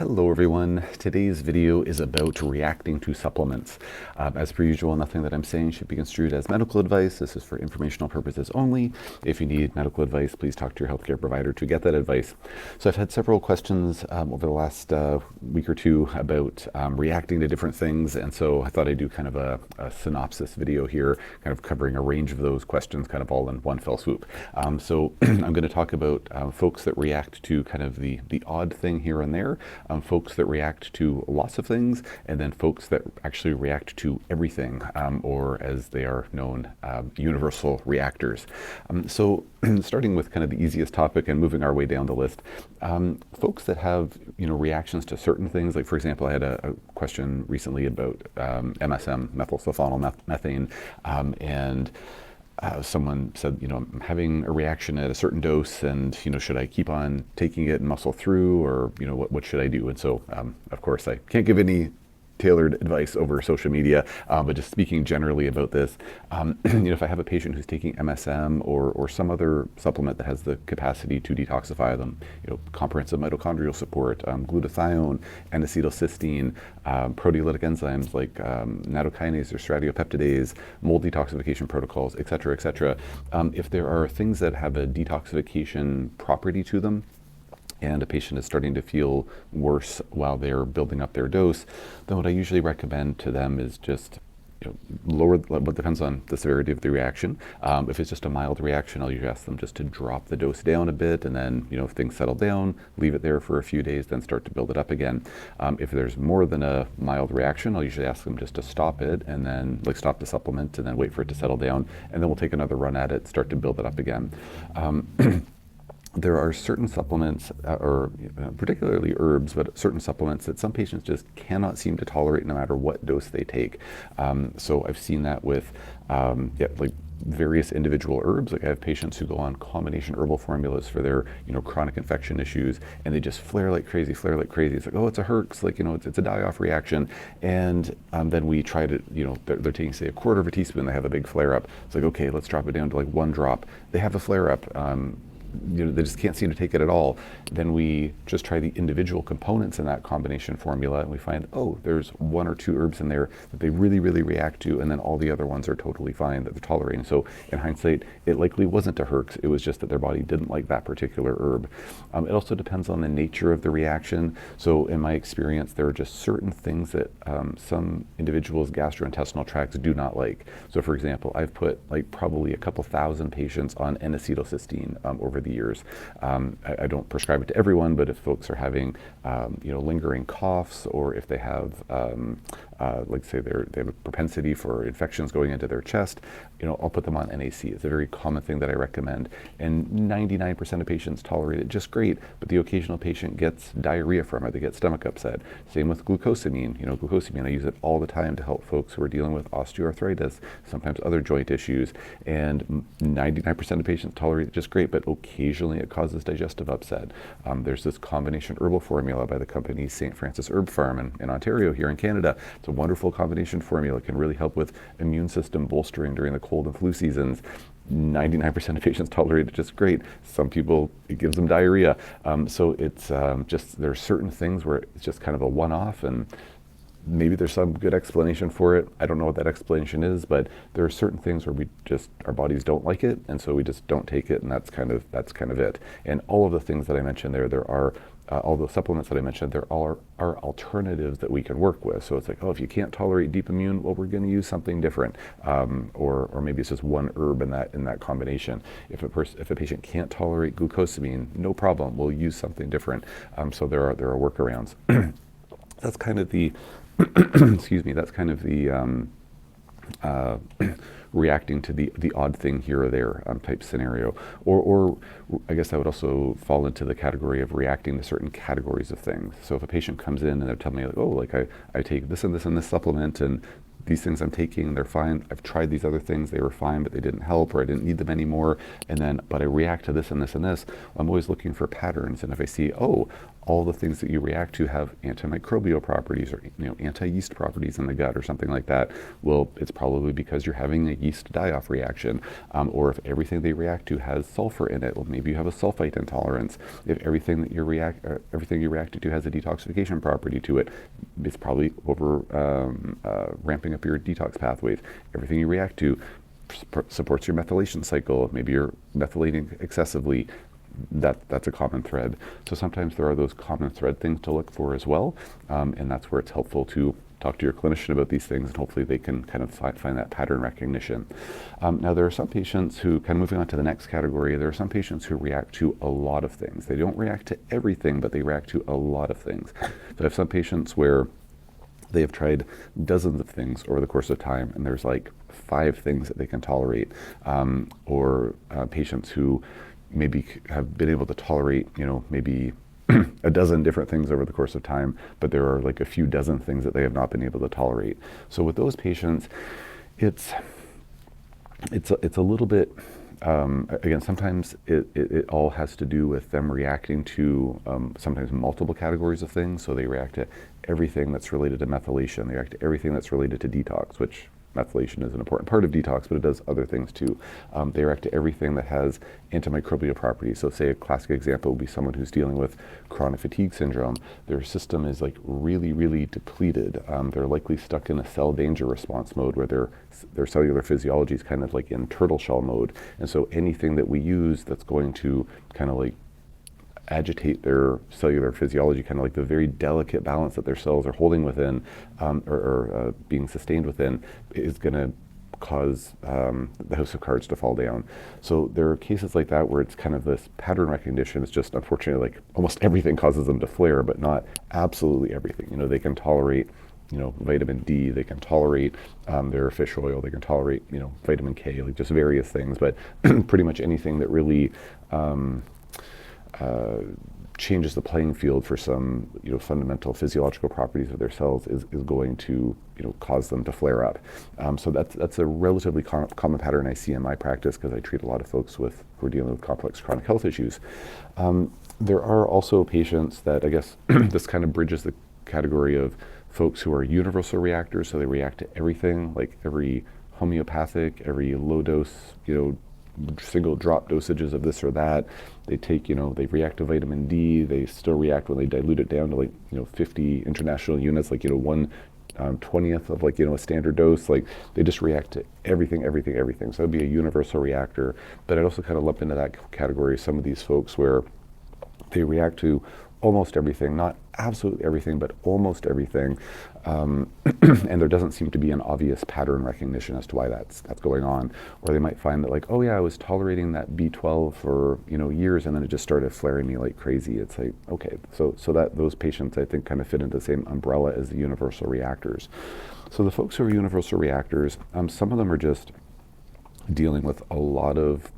Hello everyone. Today's video is about reacting to supplements. As per usual, nothing that I'm saying should be construed as medical advice. This is for informational purposes only. If you need medical advice, please talk to your healthcare provider to get that advice. So I've had several questions over the last week or two about reacting to different things, and so I thought I'd do kind of a synopsis video here, kind of covering a range of those questions kind of all in one fell swoop. So I'm going to talk about folks that react to kind of the odd thing here and there, folks that react to lots of things, and then folks that actually react to everything, or as they are known, universal reactors. So starting with kind of the easiest topic and moving our way down the list, folks that have reactions to certain things, like for example, I had a question recently about MSM, methylsulfonylmethane, and someone said, I'm having a reaction at a certain dose, and should I keep on taking it and muscle through, or what should I do? And so, of course, I can't give any tailored advice over social media, but just speaking generally about this, if I have a patient who's taking MSM or some other supplement that has the capacity to detoxify them, comprehensive mitochondrial support, glutathione, N-acetylcysteine, proteolytic enzymes like nattokinase or stratopeptidase, mold detoxification protocols, et cetera, if there are things that have a detoxification property to them, and a patient is starting to feel worse while they're building up their dose, then what I usually recommend to them is just lower, what depends on the severity of the reaction. If it's just a mild reaction, I'll usually ask them just to drop the dose down a bit, and then if things settle down, leave it there for a few days, then start to build it up again. If there's more than a mild reaction, I'll usually ask them just to stop it, and then stop the supplement, and then wait for it to settle down, and then we'll take another run at it, start to build it up again. There are certain supplements, or particularly herbs, but certain supplements that some patients just cannot seem to tolerate no matter what dose they take. So I've seen that with various individual herbs. Like I have patients who go on combination herbal formulas for their chronic infection issues, and they just flare like crazy. It's like, oh, it's a Herx, it's a die-off reaction. And then we try to, they're taking say a quarter of a teaspoon, they have a big flare up. It's like, okay, let's drop it down to one drop. They have a flare up. They just can't seem to take it at all. Then we just try the individual components in that combination formula, and we find, oh, there's one or two herbs in there that they really react to, and then all the other ones are totally fine, that they're tolerating. So in hindsight, it likely wasn't a Herx, it was just that their body didn't like that particular herb. It also depends on the nature of the reaction. So in my experience, there are just certain things that some individuals' gastrointestinal tracts do not like. So for example, I've put probably a couple thousand patients on N-acetylcysteine over the years. I don't prescribe it to everyone, but if folks are having lingering coughs, or if they have say they have a propensity for infections going into their chest, I'll put them on NAC. It's a very common thing that I recommend, and 99% of patients tolerate it just great, but the occasional patient gets diarrhea from it, they get stomach upset. Same with glucosamine. Glucosamine, I use it all the time to help folks who are dealing with osteoarthritis, sometimes other joint issues, and 99% of patients tolerate it just great, but occasionally it causes digestive upset. There's this combination herbal formula by the company St. Francis Herb Farm in Ontario here in Canada. It's a wonderful combination formula. It can really help with immune system bolstering during the cold and flu seasons. 99% of patients tolerate it just great. Some people, it gives them diarrhea. So it's just, there are certain things where it's just kind of a one-off, and maybe there's some good explanation for it. I don't know what that explanation is, but there are certain things where our bodies don't like it, and so we just don't take it, and that's kind of it. And all of the things that I mentioned there are all the supplements that I mentioned, there are alternatives that we can work with. So it's like, oh, if you can't tolerate deep immune, well, we're going to use something different, or maybe it's just one herb in that combination. If a patient can't tolerate glucosamine, no problem, we'll use something different. So there are workarounds. That's kind of the excuse me. That's kind of the reacting to the odd thing here or there type scenario, or I guess that would also fall into the category of reacting to certain categories of things. So if a patient comes in and they're telling me I take this and this and this supplement, and these things I'm taking, they're fine. I've tried these other things, they were fine, but they didn't help, or I didn't need them anymore. But I react to this and this and this. I'm always looking for patterns. And if I see, oh, all the things that you react to have antimicrobial properties or anti-yeast properties in the gut or something like that, well, it's probably because you're having a yeast die-off reaction. Or if everything they react to has sulfur in it, well, maybe you have a sulfite intolerance. If everything that you reacted to has a detoxification property to it, it's probably over ramping up your detox pathways. Everything you react to supports your methylation cycle. Maybe you're methylating excessively. That's a common thread. So sometimes there are those common thread things to look for as well, and that's where it's helpful to talk to your clinician about these things, and hopefully they can kind of find that pattern recognition. Now there are some patients who, kind of moving on to the next category, there are some patients who react to a lot of things. They don't react to everything, but they react to a lot of things. So I have some patients where they have tried dozens of things over the course of time, and there's like 5 things that they can tolerate, or patients who maybe have been able to tolerate, maybe a dozen different things over the course of time, but there are like a few dozen things that they have not been able to tolerate. So with those patients, it's a little bit, again, sometimes it all has to do with them reacting to sometimes multiple categories of things. So they react to everything that's related to methylation. They react to everything that's related to detox, which methylation is an important part of detox, but it does other things too. They react to everything that has antimicrobial properties. So say a classic example would be someone who's dealing with chronic fatigue syndrome. Their system is like really, really depleted. They're likely stuck in a cell danger response mode where their cellular physiology is kind of like in turtle shell mode. And so anything that we use that's going to kind of like agitate their cellular physiology, kind of like the very delicate balance that their cells are holding within, or being sustained within, is going to cause the house of cards to fall down. So there are cases like that where it's kind of this pattern recognition. It's just unfortunately like almost everything causes them to flare, but not absolutely everything. They can tolerate vitamin D, they can tolerate their fish oil, they can tolerate vitamin K, like just various things, but pretty much anything that really changes the playing field for some fundamental physiological properties of their cells is going to cause them to flare up. So that's a relatively common pattern I see in my practice, because I treat a lot of folks who are dealing with complex chronic health issues. There are also patients that, I guess this kind of bridges the category of folks who are universal reactors, so they react to everything, like every homeopathic, every low dose, single drop dosages of this or that. They take, they react to vitamin D. They still react when they dilute it down to like, 50 international units, like, 1/20th of like, a standard dose. Like they just react to everything. So it'd be a universal reactor. But I'd also kind of lump into that category some of these folks where they react to almost everything, not absolutely everything, but almost everything. And there doesn't seem to be an obvious pattern recognition as to why that's going on. Or they might find that like, oh yeah, I was tolerating that B12 for years, and then it just started flaring me like crazy. It's like, okay, so that those patients I think kind of fit into the same umbrella as the universal reactors. So the folks who are universal reactors, some of them are just dealing with a lot of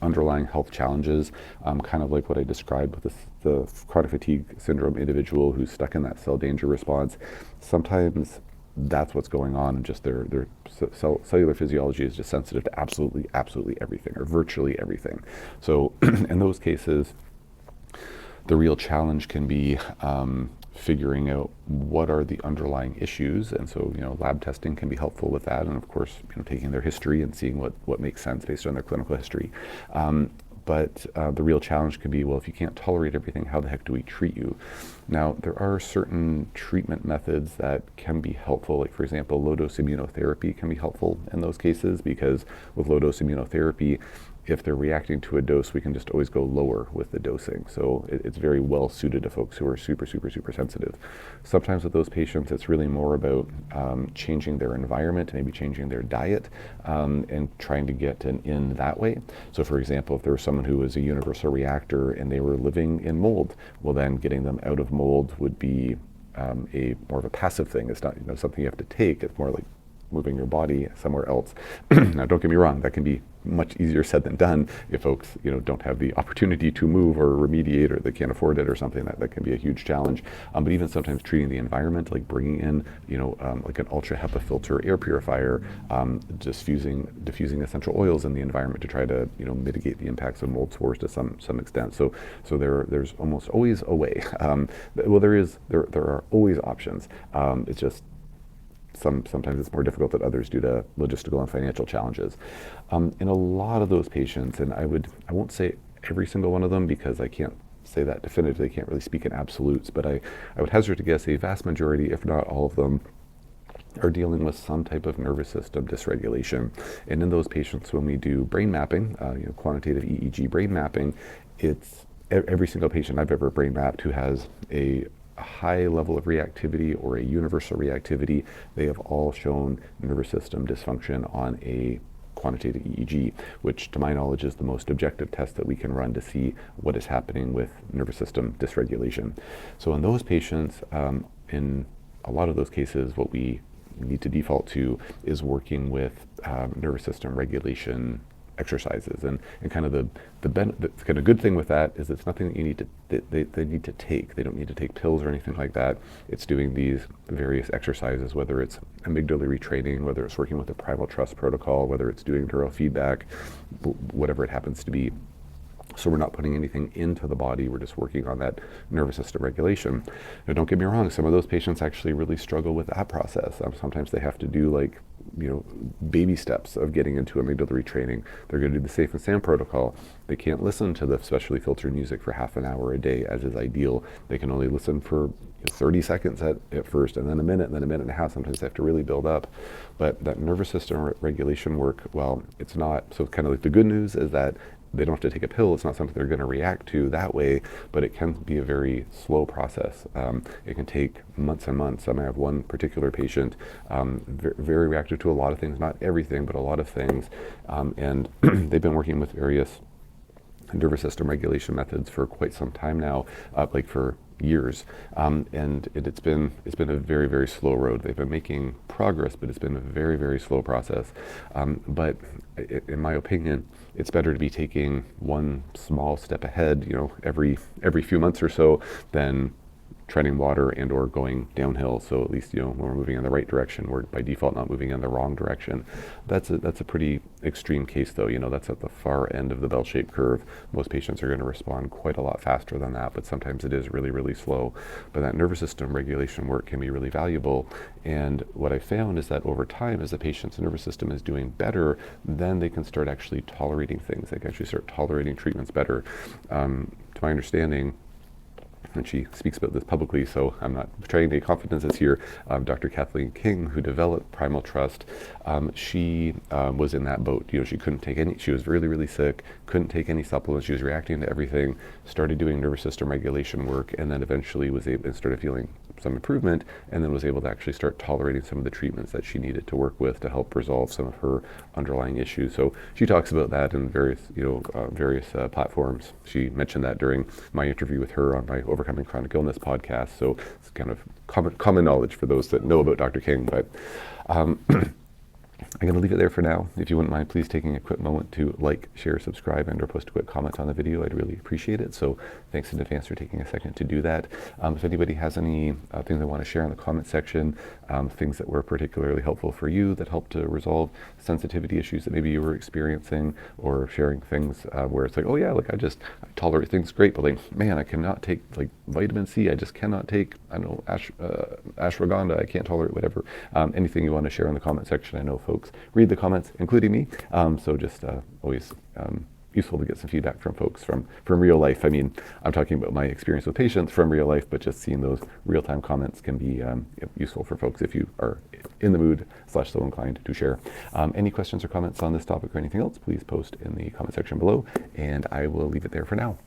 underlying health challenges, kind of like what I described with the chronic fatigue syndrome individual who's stuck in that cell danger response. Sometimes that's what's going on, and just their cellular physiology is just sensitive to absolutely everything, or virtually everything. So in those cases, the real challenge can be figuring out what are the underlying issues, and so lab testing can be helpful with that, and of course taking their history and seeing what makes sense based on their clinical history. But the real challenge can be, well, if you can't tolerate everything, how the heck do we treat you? Now, there are certain treatment methods that can be helpful. Like, for example, low-dose immunotherapy can be helpful in those cases, because with low-dose immunotherapy, if they're reacting to a dose, we can just always go lower with the dosing. So it's very well suited to folks who are super sensitive. Sometimes with those patients, it's really more about changing their environment, maybe changing their diet, and trying to get an in that way. So for example, if there was someone who was a universal reactor and they were living in mold, well then getting them out of mold would be more of a passive thing. It's not something you have to take. It's more like moving your body somewhere else. Now, don't get me wrong, that can be much easier said than done if folks, don't have the opportunity to move or remediate, or they can't afford it or something. That can be a huge challenge. But even sometimes treating the environment, like bringing in, like an ultra HEPA filter air purifier, diffusing essential oils in the environment to try to, mitigate the impacts of mold spores to some extent. So there's almost always a way. Well, there are always options. It's just sometimes it's more difficult than others due to logistical and financial challenges. In a lot of those patients, and I won't say every single one of them because I can't say that definitively, can't really speak in absolutes, but I would hazard to guess a vast majority, if not all of them, are dealing with some type of nervous system dysregulation. And in those patients, when we do brain mapping, quantitative EEG brain mapping, it's every single patient I've ever brain mapped who has a high level of reactivity or a universal reactivity, they have all shown nervous system dysfunction on a quantitative EEG, which to my knowledge is the most objective test that we can run to see what is happening with nervous system dysregulation. So in those patients, in a lot of those cases, what we need to default to is working with nervous system regulation exercises, and kind of the kind of good thing with that is it's nothing that you need to they need to take. They don't need to take pills or anything like that. It's doing these various exercises, whether it's amygdala retraining, whether it's working with the primal trust protocol, whether it's doing neurofeedback, whatever it happens to be. So we're not putting anything into the body, we're just working on that nervous system regulation. Now, don't get me wrong, some of those patients actually really struggle with that process. Sometimes they have to do baby steps of getting into amygdala retraining. They're going to do the Safe and Sound protocol. They can't listen to the specially filtered music for half an hour a day as is ideal. They can only listen for 30 seconds at first, and then a minute, and then a minute and a half. Sometimes they have to really build up. But that nervous system regulation work, well, it's not, so kind of like the good news is that they don't have to take a pill. It's not something they're going to react to that way, but it can be a very slow process. It can take months and months. I have one particular patient, very reactive to a lot of things, not everything, but a lot of things. And they've been working with various nervous system regulation methods for quite some time now, for years, and it's been a very, very slow road. They've been making progress, but it's been a very, very slow process. But in my opinion, it's better to be taking one small step ahead, every few months or so, than treading water and or going downhill. So at least, when we're moving in the right direction, we're by default not moving in the wrong direction. That's a pretty extreme case though. That's at the far end of the bell-shaped curve. Most patients are going to respond quite a lot faster than that, but sometimes it is really, really slow. But that nervous system regulation work can be really valuable. And what I found is that over time, as the patient's nervous system is doing better, then they can start actually tolerating things. They can actually start tolerating treatments better. To my understanding, and she speaks about this publicly, so I'm not betraying any confidences here. Dr. Kathleen King, who developed Primal Trust, she was in that boat. She couldn't take any, she was really, really sick, couldn't take any supplements, she was reacting to everything, started doing nervous system regulation work, and then eventually was able and started feeling some improvement, and then was able to actually start tolerating some of the treatments that she needed to work with to help resolve some of her underlying issues. So she talks about that in various, platforms. She mentioned that during my interview with her on my Overcoming Chronic Illness podcast. So it's kind of common knowledge for those that know about Dr. King. But I'm going to leave it there for now. If you wouldn't mind, please taking a quick moment to like, share, subscribe, and or post a quick comment on the video. I'd really appreciate it. So thanks in advance for taking a second to do that. If anybody has any things they want to share in the comment section, things that were particularly helpful for you that helped to resolve sensitivity issues that maybe you were experiencing, or sharing things where it's like, oh yeah, I tolerate things great, but man, I cannot take vitamin C. I just cannot take, ashwagandha. I can't tolerate whatever. Anything you want to share in the comment section. I know folks read the comments, including me. So just always useful to get some feedback from folks from real life. I mean, I'm talking about my experience with patients from real life, but just seeing those real-time comments can be useful for folks if you are in the mood / so inclined to share. Any questions or comments on this topic or anything else, please post in the comment section below, and I will leave it there for now.